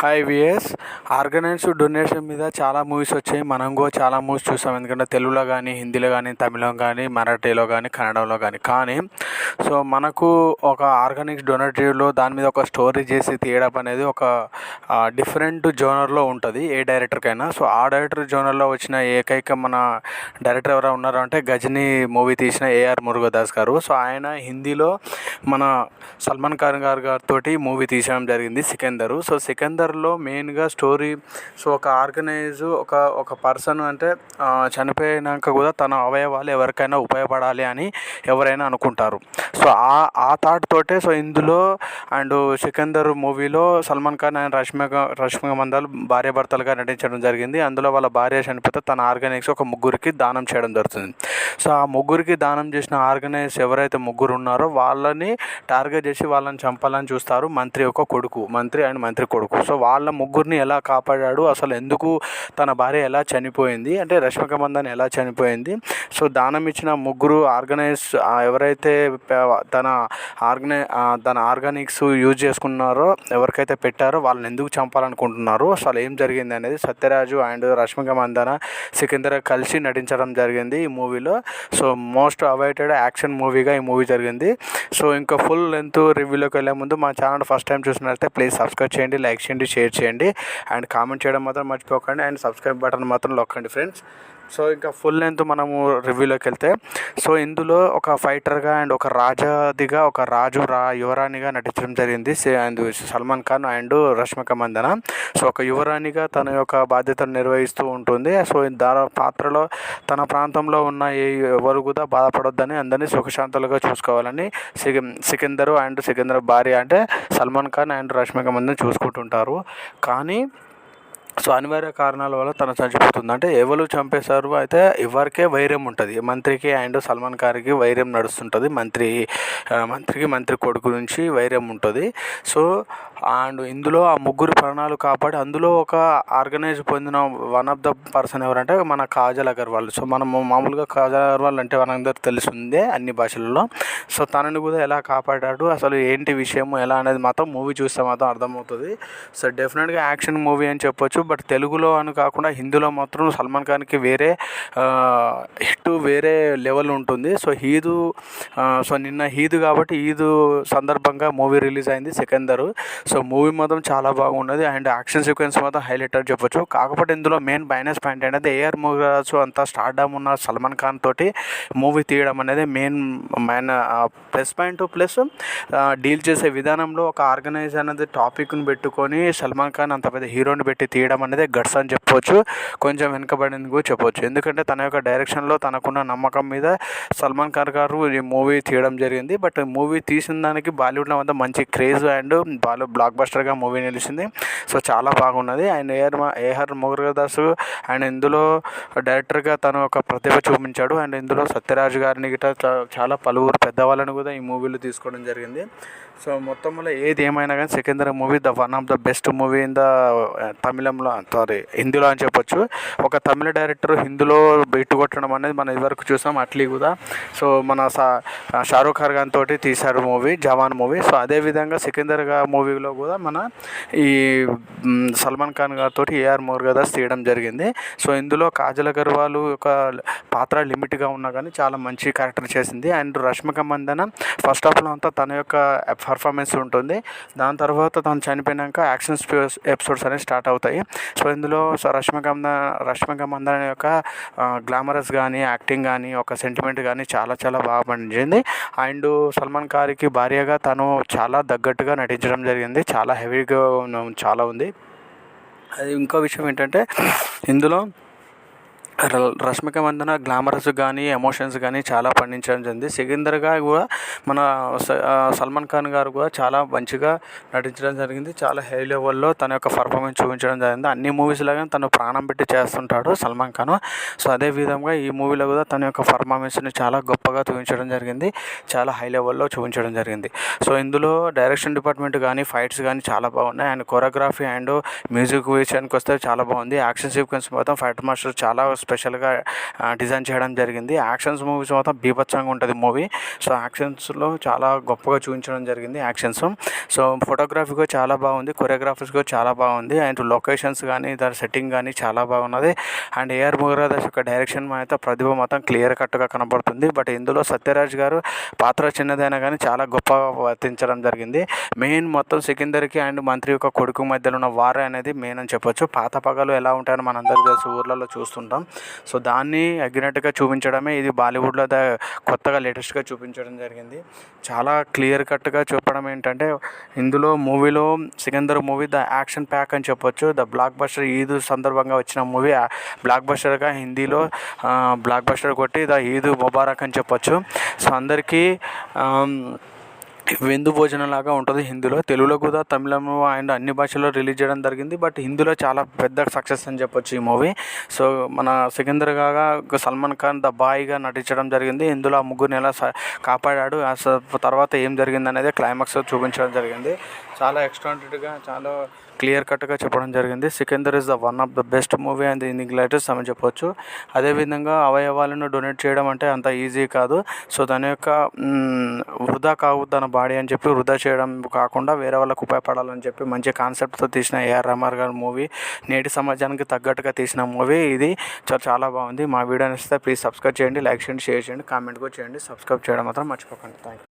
Hi VS. Organised donation మీద చాలా movies వచ్చాయి. మనం కూడా చాలా మూవీస్ చూసాం. ఎందుకంటే తెలుగులో కానీ, హిందీలో కానీ, తమిళంలో కానీ, మరాఠీలో కానీ, కన్నడంలో కానీ సో మనకు ఒక ఆర్గానిక్ డొనేటివ్లో దాని మీద ఒక స్టోరీ చేసి తీయడం అనేది ఒక డిఫరెంట్ జోనర్లో ఉంటుంది ఏ డైరెక్టర్కైనా. సో ఆ డైరెక్టర్ జోనర్లో వచ్చిన ఏకైక మన డైరెక్టర్ ఎవరైనా ఉన్నారు అంటే గజనీ మూవీ తీసిన ఏఆర్ మురుగదాస్ గారు. సో ఆయన హిందీలో మన సల్మాన్ ఖాన్ గారితో మూవీ తీయడం జరిగింది సికందరు. సో సికందర్లో మెయిన్గా స్టోరీ ఒక ఒక పర్సన్ అంటే చనిపోయినాక కూడా తన అవయవాలు ఎవరికైనా ఉపయోగపడాలి అని ఎవరైనా అనుకుంటారు. సో ఆ థాట్ తోటే ఇందులో అండ్ సికందర్ మూవీలో సల్మాన్ ఖాన్ అండ్ రష్మిక మందాన భార్యాభర్తలుగా నటించడం జరిగింది. అందులో వాళ్ళ భార్య చనిపోతే తన ఆర్గనైజ్ ఒక ముగ్గురికి దానం చేయడం జరుగుతుంది. సో ఆ ముగ్గురికి దానం చేసిన ఆర్గనైజ్ ఎవరైతే ముగ్గురు ఉన్నారో వాళ్ళని టార్గెట్ చేసి వాళ్ళని చంపాలని చూస్తారు మంత్రి అండ్ మంత్రి కొడుకు. సో వాళ్ళ ముగ్గురిని ఎలా కాపాడాడు, అసలు ఎందుకు తన భార్య ఎలా చనిపోయింది, అంటే రష్మిక మందాన ఎలా చనిపోయింది, సో దానం ఇచ్చిన ముగ్గురు ఆర్గనైజ్ ఎవరైతే తన ఆర్గానిక్స్ యూజ్ చేసుకున్నారో ఎవరికైతే పెట్టారో వాళ్ళని ఎందుకు చంపాలనుకుంటున్నారు, అసలు ఏం జరిగింది అనేది సత్యరాజు అండ్ రష్మిక మందాన సికిందర్ కలిసి నటించడం జరిగింది ఈ మూవీలో. సో మోస్ట్ అవైటెడ్ యాక్షన్ మూవీగా ఈ మూవీ జరిగింది. సో ఇంకా ఫుల్ లెంత్ రివ్యూలోకి వెళ్ళే ముందు మా ఛానల్ ఫస్ట్ టైం చూసినట్లయితే ప్లీజ్ సబ్స్క్రైబ్ చేయండి, లైక్ చేయండి, షేర్ చేయండి అండ్ కామెంట్ చేయడం మాత్రం మర్చిపోకండి అండ్ సబ్స్క్రైబ్ బటన్ మాత్రం నొక్కండి ఫ్రెండ్స్. సో ఇంకా ఫుల్ లెంత్ మనము రివ్యూలోకి వెళ్తే సో ఇందులో ఒక ఫైటర్గా అండ్ ఒక రాజాదిగా ఒక యువరాణిగా నటించడం జరిగింది and Salman Khan and Rashmika Mandanna. So ఒక యువరాణిగా తన యొక్క బాధ్యతను నిర్వహిస్తూ ఉంటుంది. సో దాని పాత్రలో తన ప్రాంతంలో ఉన్న ఎవరు కూడా బాధపడొద్దని అందరినీ సుఖశాంతులుగా చూసుకోవాలని సికిందర్ భార్య అంటే సల్మాన్ ఖాన్ అండ్ రష్మిక మందాన చూసుకుంటుంటారు. కానీ సో అనివార్య కారణాల వల్ల తను చనిపోతుంది. అంటే ఎవరు చంపేశారు అయితే ఎవరికే వైరం ఉంటుంది, మంత్రికి అండ్ సల్మాన్ ఖాన్కి వైరం నడుస్తుంటుంది. మంత్రి కొడుకు నుంచి వైరం ఉంటుంది. సో అండ్ ఇందులో ఆ ముగ్గురు ప్రాణాలు కాపాడి అందులో ఒక ఆర్గనైజ్ పొందిన వన్ ఆఫ్ ద పర్సన్ ఎవరంటే మన కాజల్ అగర్వాల్. సో మనం మామూలుగా కాజల్ అగర్వాల్ అంటే మనందరికి తెలిసిందే అన్ని భాషలలో. సో తనని కూడా ఎలా కాపాడాడు, అసలు ఏంటి విషయం ఎలా అనేది మాత్రం మూవీ చూస్తే మాత్రం అర్థమవుతుంది. సో డెఫినెట్గా యాక్షన్ మూవీ అని చెప్పొచ్చు. బట్ తెలుగులో అని కాకుండా హిందీలో మాత్రం సల్మాన్ ఖాన్కి వేరే లెవెల్ ఉంటుంది. సో నిన్న ఈద్ కాబట్టి ఈద్ సందర్భంగా మూవీ రిలీజ్ అయింది సికందరు. సో మూవీ మాత్రం చాలా బాగున్నది అండ్ యాక్షన్ సీక్వెన్స్ మాత్రం హైలైట్ అని చెప్పొచ్చు. కాకపోతే ఇందులో మెయిన్ మైనస్ పాయింట్ ఏంటంటే ఏఆర్ మురుగదాస్ అంతా స్టార్డమ్ ఉన్న సల్మాన్ ఖాన్ తోటి మూవీ తీయడం అనేది main plus point. Plus deal చేసే విధానంలో ఒక ఆర్గనైజ్ అనేది టాపిక్ని పెట్టుకొని సల్మాన్ ఖాన్ అంత పెద్ద హీరోని పెట్టి తీయడం అనేది గట్స్ అని చెప్పవచ్చు, కొంచెం వెనుకబడింది కూడా చెప్పవచ్చు. ఎందుకంటే తన యొక్క డైరెక్షన్లో తనకున్న నమ్మకం మీద సల్మాన్ ఖాన్ గారు ఈ మూవీ తీయడం జరిగింది. బట్ మూవీ తీసిన దానికి బాలీవుడ్లో అంతా మంచి క్రేజ్ అండ్ బ్లాక్ బస్టర్గా మూవీ నిలిచింది. సో చాలా బాగున్నది. అండ్ ఏఆర్ మురుగదాస్ అండ్ ఇందులో డైరెక్టర్గా తను ఒక ప్రతిభ చూపించాడు. అండ్ ఇందులో సత్యరాజు గారిని గిట్ట చాలా పలువురు పెద్దవాళ్ళని కూడా ఈ మూవీలో తీసుకోవడం జరిగింది. సో మొత్తంలో ఏది ఏమైనా కానీ Sikandar movie one of the best movie in the హిందీలో అని చెప్పొచ్చు. ఒక తమిళ డైరెక్టర్ హిందీలో బిట్టు కొట్టడం అనేది మనం ఇదివరకు చూసాం అట్లీ కూడా. సో మన షారూఖ్ ఖాన్ తోటి తీశారు మూవీ జవాన్ మూవీ. సో అదేవిధంగా సికిందర్ మూవీలో కూడా మన ఈ సల్మాన్ ఖాన్ గారితో ఏఆర్ మురుగదాస్ తీయడం జరిగింది. సో ఇందులో కాజల్ అగర్వాల్ యొక్క పాత్ర లిమిట్గా ఉన్నా కానీ చాలా మంచి క్యారెక్టర్ చేసింది. అండ్ రష్మిక మందాన ఫస్ట్ హాఫ్లో అంతా తన యొక్క పర్ఫార్మెన్స్ ఉంటుంది. దాని తర్వాత తను చనిపోయినాక యాక్షన్ ఎపిసోడ్స్ అనేవి స్టార్ట్ అవుతాయి. సో ఇందులో రష్మిక మందాన యొక్క గ్లామరస్ కానీ యాక్టింగ్ కానీ ఒక సెంటిమెంట్ కానీ చాలా చాలా బాగా పనిచేసింది. అండ్ సల్మాన్ ఖాన్కి భార్యగా తను చాలా తగ్గట్టుగా నటించడం జరిగింది. చాలా హెవీగా చాలా ఉంది. అది ఇంకో విషయం ఏంటంటే ఇందులో రష్మిక మందాన గ్లామరస్ కానీ ఎమోషన్స్ కానీ చాలా పండించడం జరిగింది. సికిందర్గా కూడా మన సల్మాన్ ఖాన్ గారు కూడా చాలా మంచిగా నటించడం జరిగింది. చాలా హై లెవెల్లో తన యొక్క పర్ఫార్మెన్స్ చూపించడం జరిగింది. అన్ని మూవీస్ లాగా తను ప్రాణం పెట్టి చేస్తుంటాడు సల్మాన్ ఖాన్. సో అదే విధంగా ఈ మూవీలో కూడా తన యొక్క పర్ఫార్మెన్స్ని చాలా గొప్పగా చూపించడం జరిగింది, చాలా హై లెవెల్లో చూపించడం జరిగింది. సో ఇందులో డైరెక్షన్ డిపార్ట్మెంట్ కానీ ఫైట్స్ కానీ చాలా బాగున్నాయి. అండ్ కొరియోగ్రఫీ అండ్ మ్యూజిక్ విషయానికి వస్తే చాలా బాగుంది. యాక్షన్ సీక్వెన్స్ మొత్తం ఫైట్ మాస్టర్ చాలా స్పెషల్గా డిజైన్ చేయడం జరిగింది. యాక్షన్స్ మూవీస్ మాత్రం బీభత్సంగా ఉంటుంది మూవీ. సో యాక్షన్స్లో చాలా గొప్పగా చూపించడం జరిగింది యాక్షన్స్. సో ఫోటోగ్రఫీ కూడా చాలా బాగుంది, కొరియోగ్రాఫర్స్ కూడా చాలా బాగుంది, అండ్ లొకేషన్స్ కానీ దాని సెట్టింగ్ కానీ చాలా బాగున్నది. అండ్ ఏఆర్ మురుగదాస్ యొక్క డైరెక్షన్ అయితే ప్రతిభ మొత్తం క్లియర్ కట్గా కనబడుతుంది. బట్ ఇందులో సత్యరాజ్ గారు పాత్ర చిన్నదైనా కానీ చాలా గొప్పగా వర్తించడం జరిగింది. మెయిన్ మొత్తం సికిందర్కి అండ్ మంత్రి యొక్క కొడుకు మధ్యలో ఉన్న వార్ అనేది మెయిన్ అని చెప్పొచ్చు. పాత పగలు ఎలా ఉంటాయని మనందరికీ తెలుసు, ఊర్లలో చూస్తుంటాం. సో దాన్ని అగ్గినట్టుగా చూపించడమే ఇది బాలీవుడ్లో కొత్తగా లేటెస్ట్గా చూపించడం జరిగింది. చాలా క్లియర్ కట్గా చెప్పడం ఏంటంటే ఇందులో మూవీలో Sikandar movie the action pack అని చెప్పొచ్చు. ద బ్లాక్ బస్టర్ ఈద్ సందర్భంగా వచ్చిన మూవీ బ్లాక్ బస్టర్గా హిందీలో బ్లాక్ బస్టర్ కొట్టి ద ఈద్ ముబారక్ అని చెప్పొచ్చు. సో అందరికీ విందు భోజనం లాగా ఉంటుంది హిందీలో. తెలుగులో కూడా తమిళం అండ్ అన్ని భాషల్లో రిలీజ్ చేయడం జరిగింది. బట్ హిందీలో చాలా పెద్ద సక్సెస్ అని చెప్పొచ్చు ఈ మూవీ. సో మన సికిందర్ కాగా సల్మాన్ ఖాన్ ద బాయ్గా నటించడం జరిగింది. ఇందులో ఆ ముగ్గురిని ఎలా కాపాడాడు, తర్వాత ఏం జరిగింది అనేది క్లైమాక్స్ చూపించడం జరిగింది. చాలా ఎక్స్ట్రాడినరీగా చాలా క్లియర్ కట్గా చెప్పడం జరిగింది. Sikandar is the one of the best movie and in latest అని చెప్పొచ్చు. అదేవిధంగా అవయవాలను డొనేట్ చేయడం అంటే అంత ఈజీ కాదు. సో దాని యొక్క వృధా కావద్దు తన బాడీ అని చెప్పి వృధా చేయడం కాకుండా వేరే వాళ్ళకు ఉపయోగపడాలని చెప్పి మంచి కాన్సెప్ట్తో తీసిన ఏఆర్ రెహమాన్ గారి మూవీ, నేటి సమాజానికి తగ్గట్టుగా తీసిన మూవీ ఇది. చాలా బాగుంది. మా వీడియో నచ్చితే ప్లీజ్ సబ్స్క్రైబ్ చేయండి, లైక్ చేయండి, షేర్ చేయండి, కామెంట్ కూడా చేయండి. సబ్స్క్రైబ్ చేయడం మాత్రం మర్చిపోకండి. Thank you.